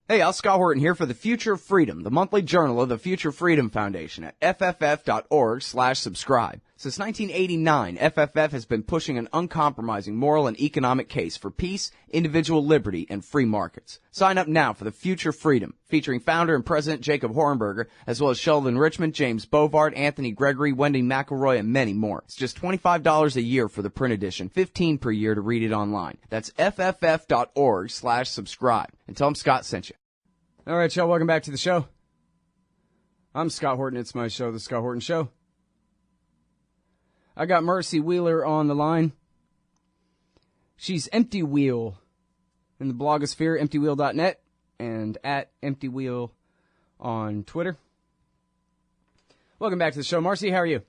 Hey, I'm Scott Horton here for the Future of Freedom, the monthly journal of the Future Freedom Foundation at fff.org/subscribe. Since 1989, FFF has been pushing an uncompromising moral and economic case for peace, individual liberty, and free markets. Sign up now for the Future Freedom, featuring founder and president Jacob Hornberger, as well as Sheldon Richmond, James Bovard, Anthony Gregory, Wendy McElroy, and many more. It's just $25 a year for the print edition, $15 per year to read it online. That's fff.org/subscribe. And tell them Scott sent you. All right, y'all, welcome back to the show. I'm Scott Horton. It's my show, The Scott Horton Show. I got Marcy Wheeler on the line. She's Empty Wheel in the blogosphere, emptywheel.net, and at Empty Wheel on Twitter. Welcome back to the show. Marcy, how are you?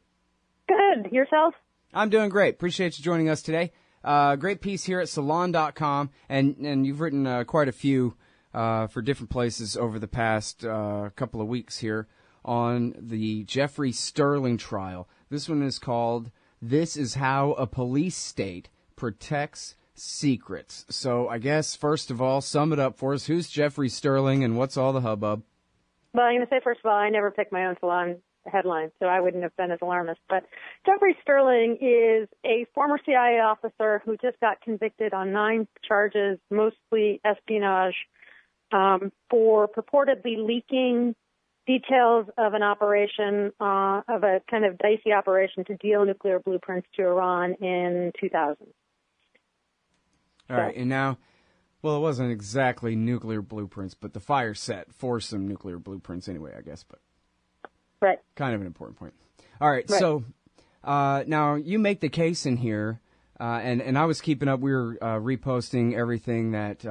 Good. Yourself? I'm doing great. Appreciate you joining us today. Great piece here at salon.com, and you've written quite a few for different places over the past couple of weeks here on the Jeffrey Sterling trial. This one is called "This is How a Police State Protects Secrets." So I guess, first of all, sum it up for us. Who's Jeffrey Sterling and what's all the hubbub? Well, I'm going to say, first of all, I never pick my own salon headline, so I wouldn't have been as alarmist. But Jeffrey Sterling is a former CIA officer who just got convicted on 9 charges, mostly espionage, for purportedly leaking details of an operation, of a kind of dicey operation to deal nuclear blueprints to Iran in 2000. All right, and now, well, it wasn't exactly nuclear blueprints, but the fire set for some nuclear blueprints anyway, I guess, but right. Kind of an important point. All right, so now you make the case in here, and I was keeping up, we were reposting everything that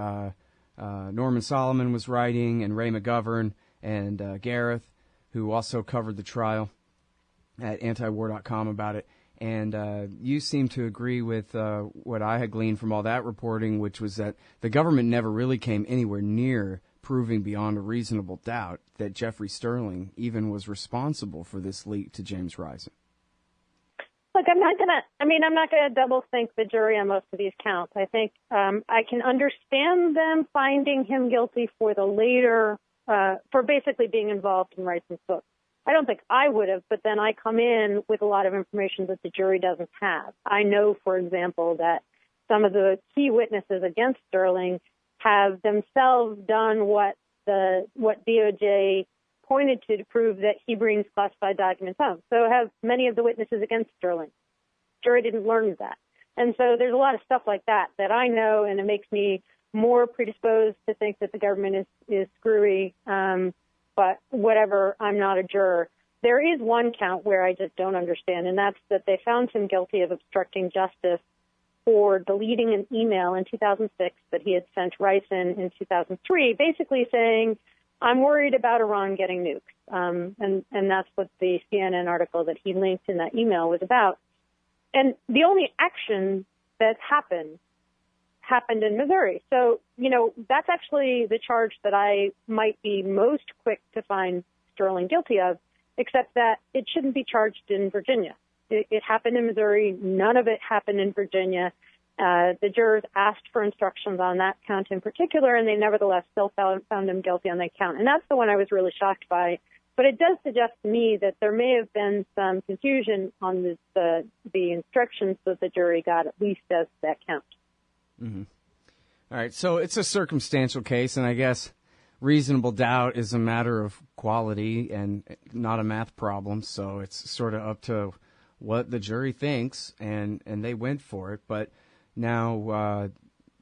Norman Solomon was writing, and Ray McGovern, and Gareth, who also covered the trial at antiwar.com about it. And you seem to agree with what I had gleaned from all that reporting, which was that the government never really came anywhere near proving beyond a reasonable doubt that Jeffrey Sterling even was responsible for this leak to James Risen. Look, I'm not gonna double think the jury on most of these counts. I think I can understand them finding him guilty for the later, for basically being involved in Rison's book. I don't think I would have, but then I come in with a lot of information that the jury doesn't have. I know, for example, that some of the key witnesses against Sterling have themselves done what DOJ pointed to prove that he brings classified documents home. So have many of the witnesses against Sterling. Jury didn't learn that. And so there's a lot of stuff like that I know, and it makes me more predisposed to think that the government is screwy. But whatever, I'm not a juror. There is one count where I just don't understand, and that's that they found him guilty of obstructing justice for deleting an email in 2006 that he had sent Rison in 2003, basically saying, I'm worried about Iran getting nukes. And that's what the CNN article that he linked in that email was about. And the only action that happened in Missouri. So, that's actually the charge that I might be most quick to find Sterling guilty of, except that it shouldn't be charged in Virginia. It happened in Missouri. None of it happened in Virginia. The jurors asked for instructions on that count in particular, and they nevertheless still found him guilty on that count. And that's the one I was really shocked by. But it does suggest to me that there may have been some confusion on the instructions that the jury got, at least as that count. Mm-hmm. All right, so it's a circumstantial case, and I guess reasonable doubt is a matter of quality and not a math problem, so it's sort of up to what the jury thinks, and they went for it. But now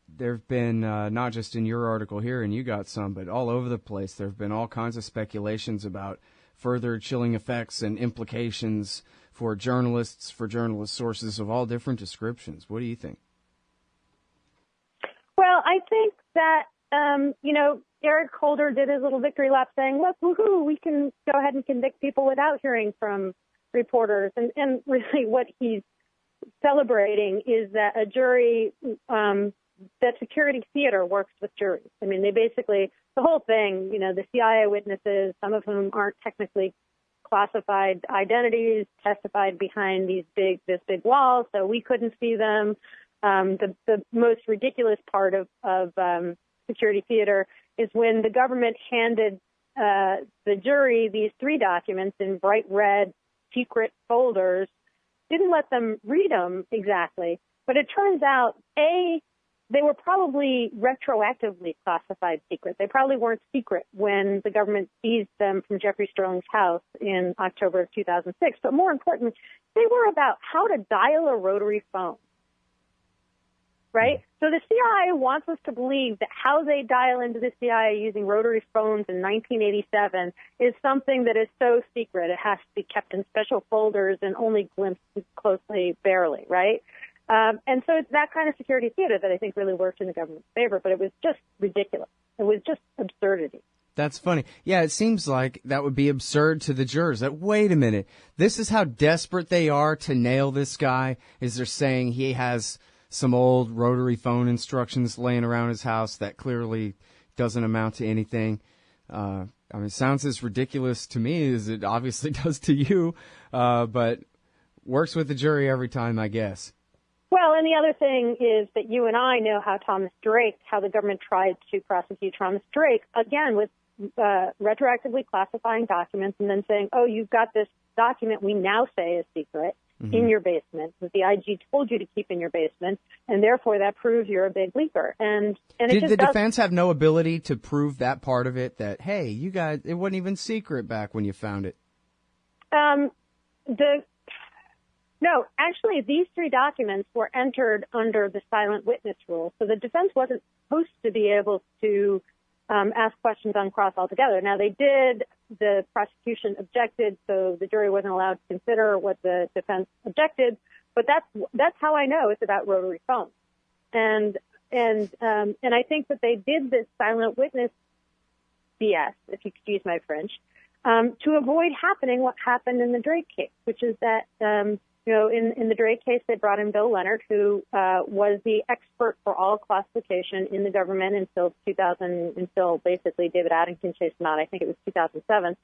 there have been, not just in your article here, and you got some, but all over the place, there have been all kinds of speculations about further chilling effects and implications for journalists, for journalist sources of all different descriptions. What do you think? Well, I think that, Eric Holder did his little victory lap saying, look, woohoo, we can go ahead and convict people without hearing from reporters. And really what he's celebrating is that a jury, that security theater works with juries. I mean, they basically, the whole thing, the CIA witnesses, some of whom aren't technically classified identities, testified behind this big wall, so we couldn't see them. The most ridiculous part of security theater is when the government handed the jury these 3 documents in bright red secret folders, didn't let them read them exactly. But it turns out, they were probably retroactively classified secret. They probably weren't secret when the government seized them from Jeffrey Sterling's house in October of 2006. But more importantly, they were about how to dial a rotary phone, right? So the CIA wants us to believe that how they dial into the CIA using rotary phones in 1987 is something that is so secret. It has to be kept in special folders and only glimpsed closely, barely, right? And so it's that kind of security theater that I think really worked in the government's favor, but it was just ridiculous. It was just absurdity. That's funny. Yeah, it seems like that would be absurd to the jurors. That, wait a minute, this is how desperate they are to nail this guy, is they're saying he has some old rotary phone instructions laying around his house that clearly doesn't amount to anything. I mean, it sounds as ridiculous to me as it obviously does to you, but works with the jury every time, I guess. Well, and the other thing is that you and I know how the government tried to prosecute Thomas Drake, again, with retroactively classifying documents and then saying, oh, you've got this document we now say is secret in your basement that the IG told you to keep in your basement, and therefore that proves you're a big leaker. And did the defense have no ability to prove that part of it, that, hey, you guys, it wasn't even secret back when you found it? No, actually, these 3 documents were entered under the silent witness rule. So the defense wasn't supposed to be able to ask questions on cross altogether. Now, they did. The prosecution objected, so the jury wasn't allowed to consider what the defense objected. But that's how I know it's about rotary phones. And I think that they did this silent witness BS, if you excuse my French, to avoid happening what happened in the Drake case, which is that in the Drake case, they brought in Bill Leonard, who was the expert for all classification in the government until basically David Addington chased him out. I think it was 2007,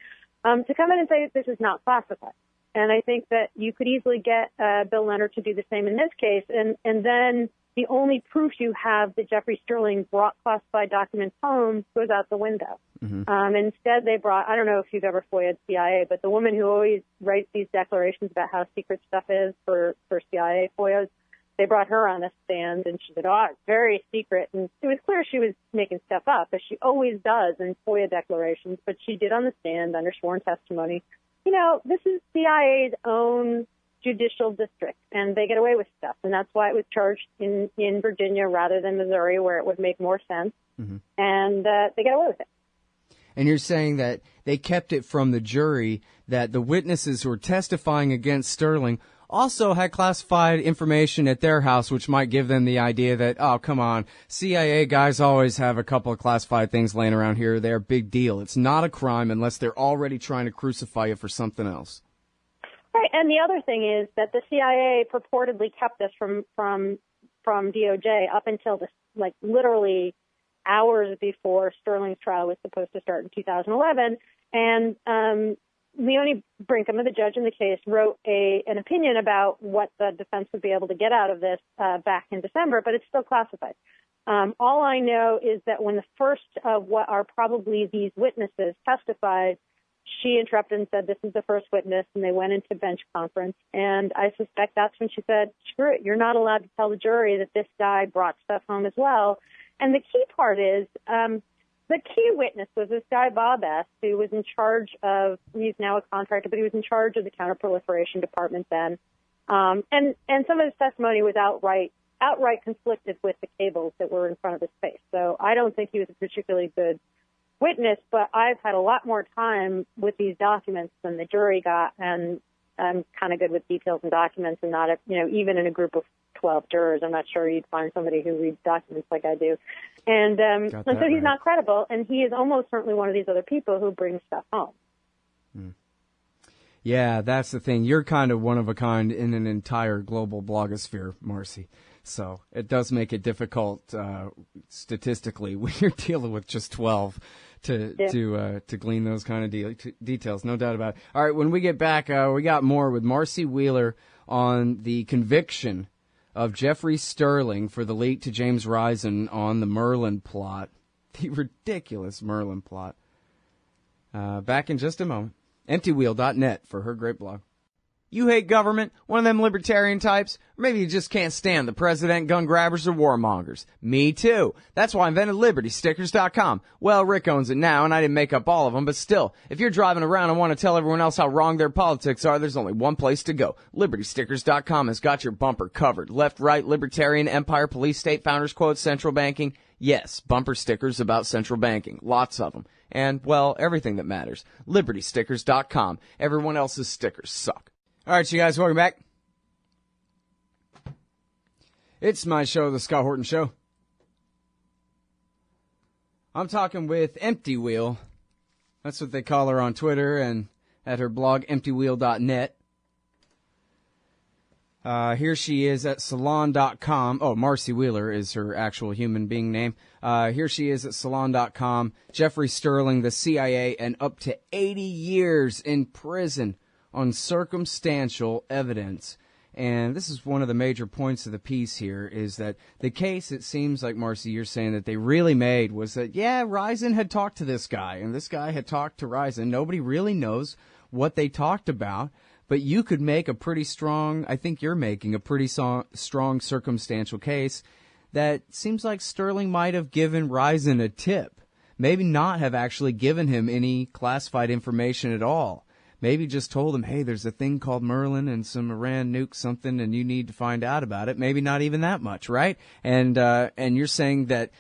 to come in and say this is not classified. And I think that you could easily get Bill Leonard to do the same in this case. And then the only proof you have that Jeffrey Sterling brought classified documents home goes out the window. Instead, they brought, I don't know if you've ever FOIA'd CIA, but the woman who always writes these declarations about how secret stuff is for CIA FOIAs, they brought her on a stand, and she said, oh, it's very secret. And it was clear she was making stuff up, as she always does in FOIA declarations, but she did on the stand under sworn testimony. This is CIA's own judicial district, and they get away with stuff. And that's why it was charged in Virginia rather than Missouri, where it would make more sense. And they get away with it. And you're saying that they kept it from the jury, that the witnesses who were testifying against Sterling also had classified information at their house, which might give them the idea that, oh, come on, CIA guys always have a couple of classified things laying around here. They're a big deal. It's not a crime unless they're already trying to crucify you for something else. Right, and the other thing is that the CIA purportedly kept this from DOJ up until literally hours before Sterling's trial was supposed to start in 2011, and Leonie Brinkham, the judge in the case, wrote an opinion about what the defense would be able to get out of this back in December, but it's still classified. All I know is that when the first of what are probably these witnesses testified, she interrupted and said, this is the first witness, and they went into bench conference. And I suspect that's when she said, screw it, you're not allowed to tell the jury that this guy brought stuff home as well. And the key part is the key witness was this guy, Bob S., who was in charge of, he's now a contractor, but he was in charge of the counterproliferation department then. And some of his testimony was outright conflicted with the cables that were in front of his face. So I don't think he was a particularly good witness, but I've had a lot more time with these documents than the jury got, and I'm kind of good with details and documents, and not, even in a group of 12 jurors, I'm not sure you'd find somebody who reads documents like I do. And so he's not credible, and he is almost certainly one of these other people who brings stuff home. Yeah, that's the thing. You're kind of one of a kind in an entire global blogosphere, Marcy. So it does make it difficult statistically when you're dealing with just 12 to glean those kind of details. No doubt about it. All right, when we get back, we got more with Marcy Wheeler on the conviction of Jeffrey Sterling for the leak to James Risen on the Merlin plot. The ridiculous Merlin plot. Back in just a moment. EmptyWheel.net for her great blog. You hate government? One of them libertarian types? Or maybe you just can't stand the president, gun grabbers, or warmongers. Me too. That's why I invented LibertyStickers.com. Well, Rick owns it now, and I didn't make up all of them, but still, if you're driving around and want to tell everyone else how wrong their politics are, there's only one place to go. LibertyStickers.com has got your bumper covered. Left, right, libertarian, empire, police, state, founders quote, central banking. Yes, bumper stickers about central banking. Lots of them. And, well, everything that matters. LibertyStickers.com. Everyone else's stickers suck. All right, you guys, welcome back. It's my show, The Scott Horton Show. I'm talking with Empty Wheel. That's what they call her on Twitter and at her blog, EmptyWheel.net. Here she is at salon.com. Oh, Marcy Wheeler is her actual human being name. Here she is at salon.com. Jeffrey Sterling, the CIA, and up to 80 years in prison on circumstantial evidence. And this is one of the major points of the piece here, is that the case, it seems like, Marcy, you're saying that they really made was that, yeah, Risen had talked to this guy, and this guy had talked to Risen. Nobody really knows what they talked about, but you could make a pretty strong, I think you're making a pretty strong circumstantial case that seems like Sterling might have given Risen a tip, maybe not have actually given him any classified information at all. Maybe just told him, hey, there's a thing called Merlin and some Iran nukes something and you need to find out about it. Maybe not even that much, right? And you're saying that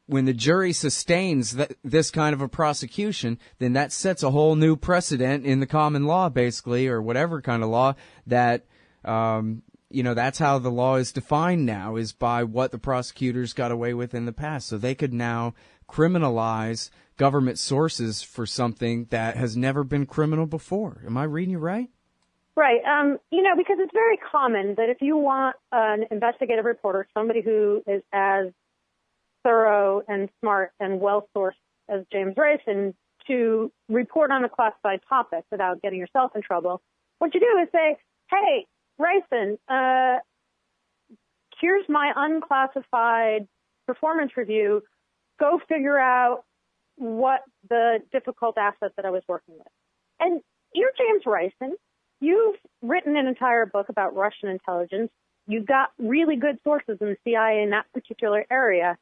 when the jury sustains this kind of a prosecution, then that sets a whole new precedent in the common law, basically, or whatever kind of law that, that's how the law is defined now, is by what the prosecutors got away with in the past. So they could now criminalize government sources for something that has never been criminal before. Am I reading you right? Right. Because it's very common that if you want an investigative reporter, somebody who is as thorough and smart and well-sourced as James Rayson, to report on a classified topic without getting yourself in trouble, what you do is say, hey, Rayson, here's my unclassified performance review. Go figure out what the difficult asset that I was working with. And you're James Rayson. You've written an entire book about Russian intelligence. You've got really good sources in the CIA in that particular area.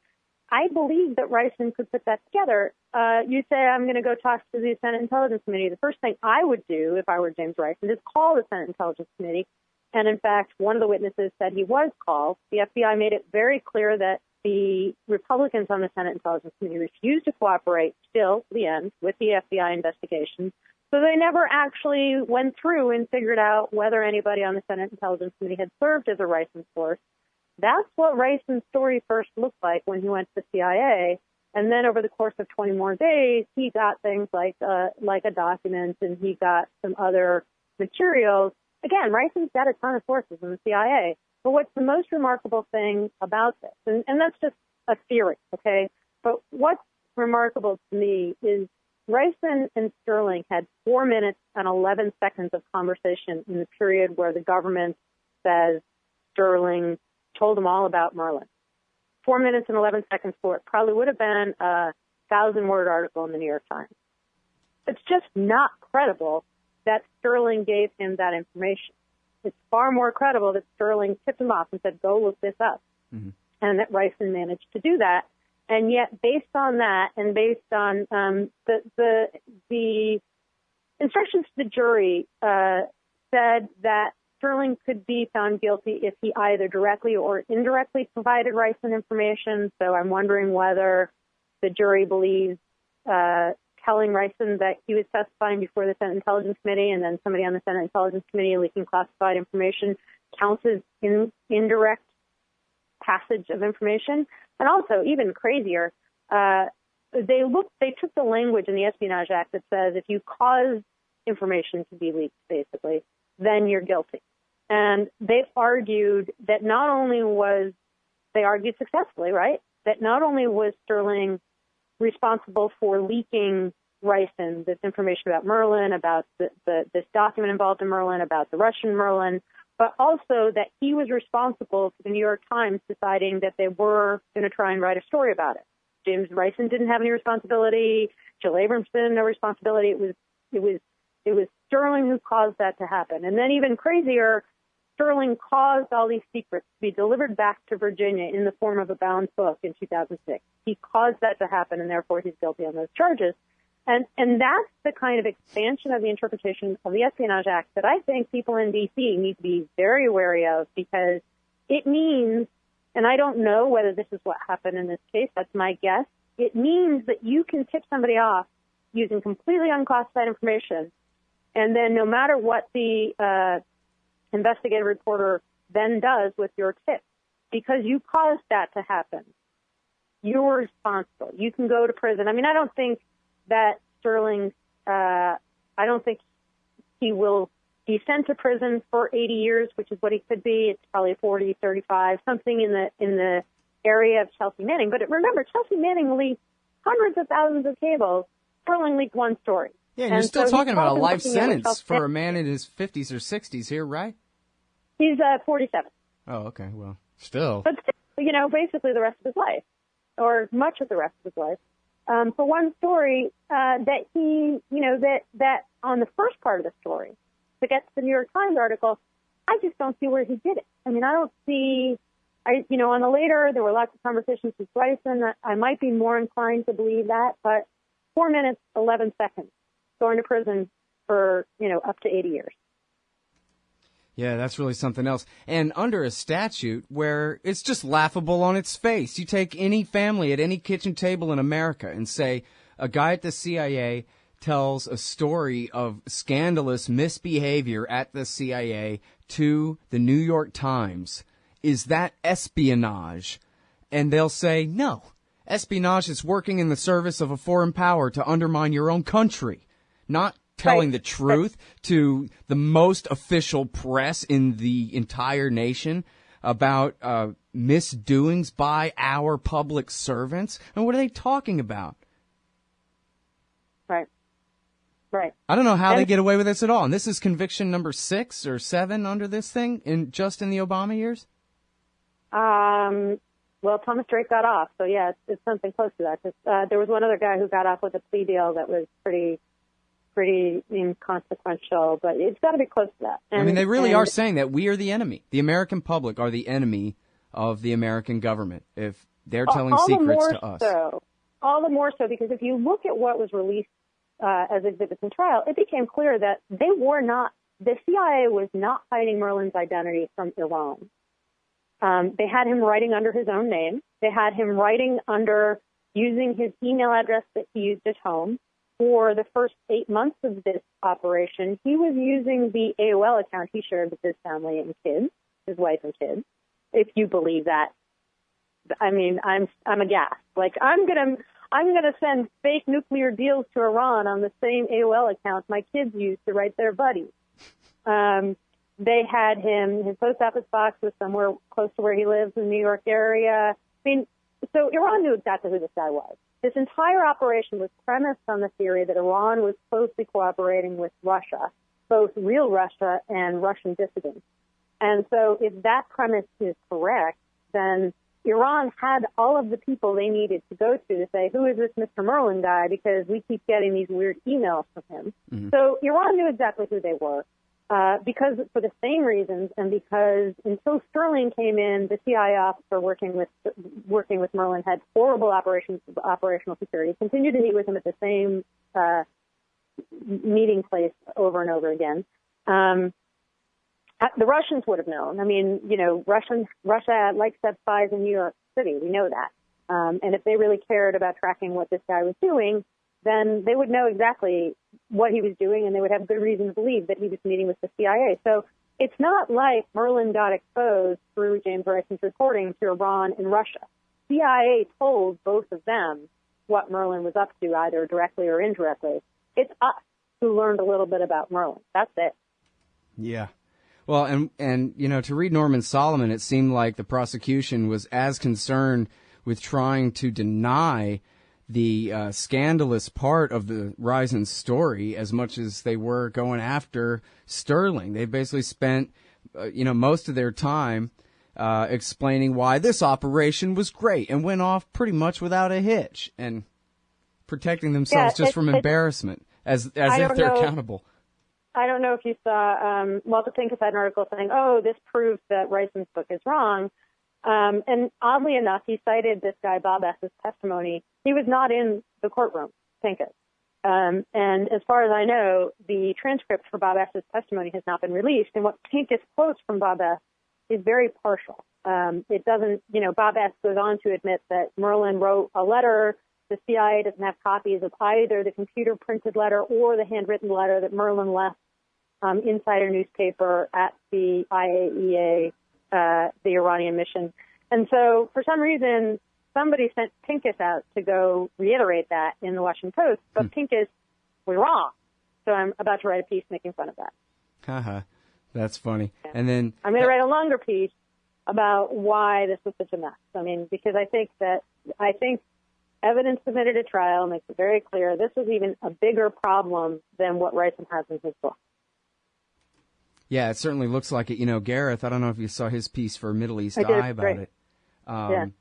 I believe that Rayson could put that together. You say, I'm going to go talk to the Senate Intelligence Committee. The first thing I would do if I were James Rayson is call the Senate Intelligence Committee. And in fact, one of the witnesses said he was called. The FBI made it very clear that the Republicans on the Senate Intelligence Committee refused to cooperate still to the end with the FBI investigation. So they never actually went through and figured out whether anybody on the Senate Intelligence Committee had served as a Rayson source. That's what Rayson's story first looked like when he went to the CIA. And then over the course of 20 more days, he got things like a document, and he got some other materials. Again, Rayson's got a ton of sources in the CIA. But what's the most remarkable thing about this, and that's just a theory, okay? But what's remarkable to me is Rayson and Sterling had 4 minutes and 11 seconds of conversation in the period where the government says Sterling told them all about Merlin. 4 minutes and 11 seconds for it probably would have been a 1,000-word article in the New York Times. It's just not credible that Sterling gave him that information. It's far more credible that Sterling tipped him off and said, go look this up, and that Rayson managed to do that. And yet, based on that, and based on the instructions to the jury said that Sterling could be found guilty if he either directly or indirectly provided Rayson information. So I'm wondering whether the jury believes telling Rayson that he was testifying before the Senate Intelligence Committee, and then somebody on the Senate Intelligence Committee leaking classified information counts as indirect passage of information. And also, even crazier, they took the language in the Espionage Act that says if you cause information to be leaked, basically, then you're guilty. And they've argued that they argued successfully, right, that not only was Sterling responsible for leaking Rayson this information about Merlin, about this document involved in Merlin, about the Russian Merlin, but also that he was responsible for the New York Times deciding that they were going to try and write a story about it. James Ricin didn't have any responsibility. Jill Abramson, no responsibility. It was Sterling who caused that to happen. And then even crazier, Sterling caused all these secrets to be delivered back to Virginia in the form of a bound book in 2006. He caused that to happen, and therefore he's guilty on those charges. And that's the kind of expansion of the interpretation of the Espionage Act that I think people in D.C. need to be very wary of, because it means, and I don't know whether this is what happened in this case, that's my guess, it means that you can tip somebody off using completely unclassified information, and then no matter what the investigative reporter then does with your tip, because you caused that to happen, you're responsible. You can go to prison. I mean, I don't think that Sterling, I don't think he will be sent to prison for 80 years, which is what he could be. It's probably 40, 35, something in the area of Chelsea Manning. But remember, Chelsea Manning leaked hundreds of thousands of cables. Sterling leaked one story. Yeah, and you're still talking about a life sentence for a man in his 50s or 60s here, right? He's 47. Oh, okay. Well, still. But still, basically the rest of his life, or much of the rest of his life. For one story that he, that on the first part of the story, to get to the New York Times article, I just don't see where he did it. I mean, I don't see, on the later, there were lots of conversations with Bryson. I might be more inclined to believe that, but 4 minutes, 11 seconds, going to prison for, up to 80 years. Yeah, that's really something else. And under a statute where it's just laughable on its face, you take any family at any kitchen table in America and say a guy at the CIA tells a story of scandalous misbehavior at the CIA to the New York Times. Is that espionage? And they'll say, no, espionage is working in the service of a foreign power to undermine your own country, not telling the truth to the most official press in the entire nation about misdoings by our public servants. And what are they talking about? Right. I don't know how they get away with this at all. And this is conviction number 6 or 7 under this thing in the Obama years? Well, Thomas Drake got off. So, yeah, it's something close to that. There was one other guy who got off with a plea deal that was pretty inconsequential, but it's got to be close to that. And, they really are saying that we are the enemy. The American public are the enemy of the American government if they're telling secrets to us. All the more so because if you look at what was released as exhibits in trial, it became clear that the CIA was not hiding Merlin's identity from Iran. They had him writing under his own name. They had him writing using his email address that he used at home. For the first 8 months of this operation, he was using the AOL account he shared with his family and kids, his wife and kids. If you believe that, I mean, I'm aghast. Like I'm gonna send fake nuclear deals to Iran on the same AOL account my kids used to write their buddies. They had his post office box was somewhere close to where he lives in the New York area. I mean, so Iran knew exactly who this guy was. This entire operation was premised on the theory that Iran was closely cooperating with Russia, both real Russia and Russian dissidents. And so if that premise is correct, then Iran had all of the people they needed to go to say, who is this Mr. Merlin guy? Because we keep getting these weird emails from him. Mm-hmm. So Iran knew exactly who they were. Because for the same reasons, and because until Sterling came in, the CIA officer working with Merlin had horrible operational security. Continued to meet with him at the same meeting place over and over again. The Russians would have known. I mean, Russia likes to have spies in New York City. We know that. And if they really cared about tracking what this guy was doing, then they would know exactly what he was doing, and they would have good reason to believe that he was meeting with the CIA. So it's not like Merlin got exposed through James Rison's reporting to Iran and Russia. CIA told both of them what Merlin was up to, either directly or indirectly. It's us who learned a little bit about Merlin. That's it. Yeah. Well, and to read Norman Solomon, it seemed like the prosecution was as concerned with trying to deny the scandalous part of the Risen story as much as they were going after Sterling. They basically spent, most of their time explaining why this operation was great and went off pretty much without a hitch, and protecting themselves just from embarrassment, as if they're accountable. I don't know if you saw, Walter Pincus had an article saying, this proves that Rison's book is wrong. And oddly enough, he cited this guy, Bob S.'s testimony. He was not in the courtroom, Pincus. And as far as I know, the transcript for Bob S.'s testimony has not been released. And what Pincus quotes from Bob S. is very partial. It doesn't, Bob S. goes on to admit that Merlin wrote a letter. The CIA doesn't have copies of either the computer printed letter or the handwritten letter that Merlin left inside a newspaper at the IAEA, the Iranian mission. And so for some reason, somebody sent Pincus out to go reiterate that in the Washington Post, but Pincus was wrong. So I'm about to write a piece making fun of that. Haha, that's funny. Yeah. And then I'm going to write a longer piece about why this was such a mess. I mean, because I think evidence submitted at trial makes it very clear this was even a bigger problem than what Rison has in his book. Yeah, it certainly looks like it. Gareth, I don't know if you saw his piece for Middle East Eye about it,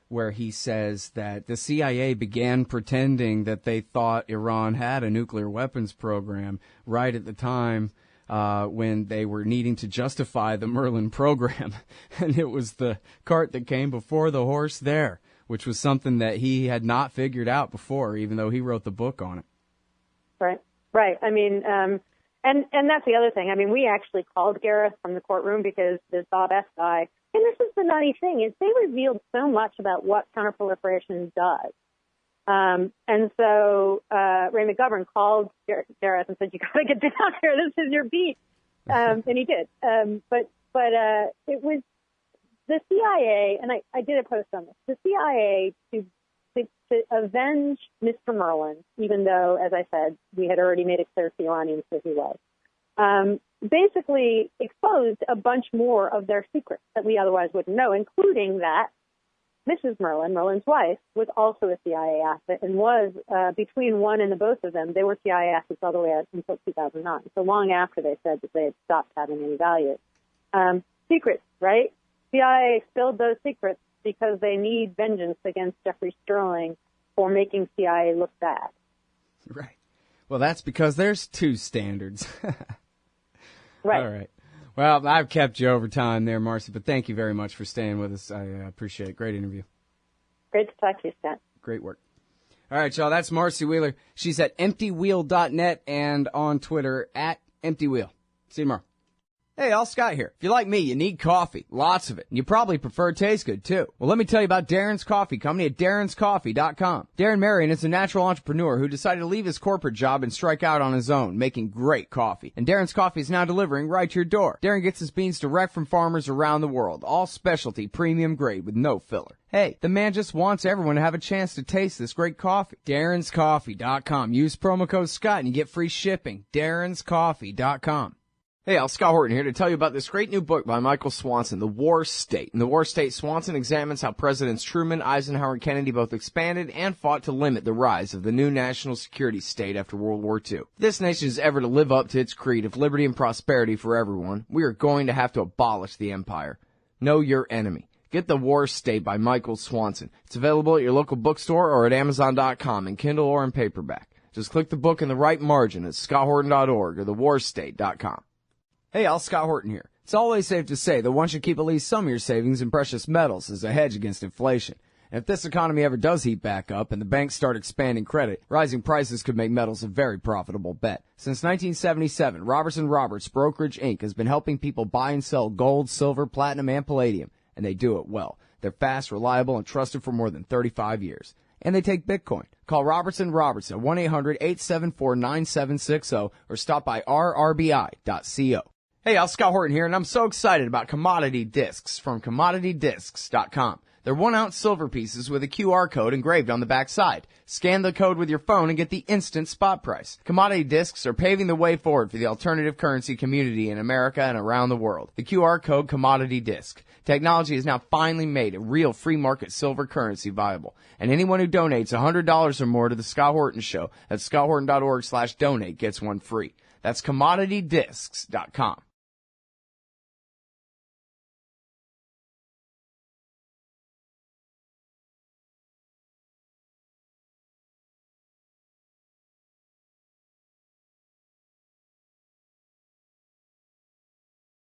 where he says that the CIA began pretending that they thought Iran had a nuclear weapons program right at the time when they were needing to justify the Merlin program. And it was the cart that came before the horse there, which was something that he had not figured out before, even though he wrote the book on it. Right. I mean, and that's the other thing. I mean, we actually called Gareth from the courtroom because this Bob S. guy, and this is the nutty thing, is they revealed so much about what counterproliferation does. And so Ray McGovern called Gareth and said, "You got to get down here. This is your beat." And he did. But it was the CIA, and I did a post on this. The CIA to avenge Mr. Merlin, even though, as I said, we had already made it clear to the Iranians that he was, basically exposed a bunch more of their secrets that we otherwise wouldn't know, including that Mrs. Merlin, Merlin's wife, was also a CIA asset and was, between one and the both of them, they were CIA assets all the way up until 2009, so long after they said that they had stopped having any value. Secrets, right? CIA spilled those secrets because they need vengeance against Jeffrey Sterling for making CIA look bad. Right. Well, that's because there's two standards. Right. All right. Well, I've kept you over time there, Marcy, but thank you very much for staying with us. I appreciate it. Great interview. Great to talk to you, Scott. Great work. All right, y'all, that's Marcy Wheeler. She's at emptywheel.net and on Twitter at emptywheel. See you tomorrow. Hey, all Scott here. If you're like me, you need coffee. Lots of it. And you probably prefer it tastes good, too. Well, let me tell you about Darren's Coffee Company at darrenscoffee.com. Darren Marion is a natural entrepreneur who decided to leave his corporate job and strike out on his own, making great coffee. And Darren's Coffee is now delivering right to your door. Darren gets his beans direct from farmers around the world. All specialty, premium grade with no filler. Hey, the man just wants everyone to have a chance to taste this great coffee. darrenscoffee.com. Use promo code Scott and you get free shipping. darrenscoffee.com. Hey, Scott Horton here to tell you about this great new book by Michael Swanson, The War State. In The War State, Swanson examines how Presidents Truman, Eisenhower, and Kennedy both expanded and fought to limit the rise of the new national security state after World War II. If this nation is ever to live up to its creed of liberty and prosperity for everyone, we are going to have to abolish the empire. Know your enemy. Get The War State by Michael Swanson. It's available at your local bookstore or at Amazon.com in Kindle or in paperback. Just click the book in the right margin at scotthorton.org or thewarstate.com. Hey, Scott Horton here. It's always safe to say that one should keep at least some of your savings in precious metals as a hedge against inflation. And if this economy ever does heat back up and the banks start expanding credit, rising prices could make metals a very profitable bet. Since 1977, Robertson Roberts Brokerage Inc. has been helping people buy and sell gold, silver, platinum, and palladium, and they do it well. They're fast, reliable, and trusted for more than 35 years. And they take Bitcoin. Call Robertson Roberts at 1-800-874-9760 or stop by rrbi.co. Hey, Scott Horton here, and I'm so excited about commodity discs from commoditydiscs.com. They're 1-ounce silver pieces with a QR code engraved on the back side. Scan the code with your phone and get the instant spot price. Commodity discs are paving the way forward for the alternative currency community in America and around the world. The QR code Commodity Disc. Technology has now finally made a real free market silver currency viable. And anyone who donates $100 or more to the Scott Horton Show at scotthorton.org/donate gets one free. That's commoditydiscs.com.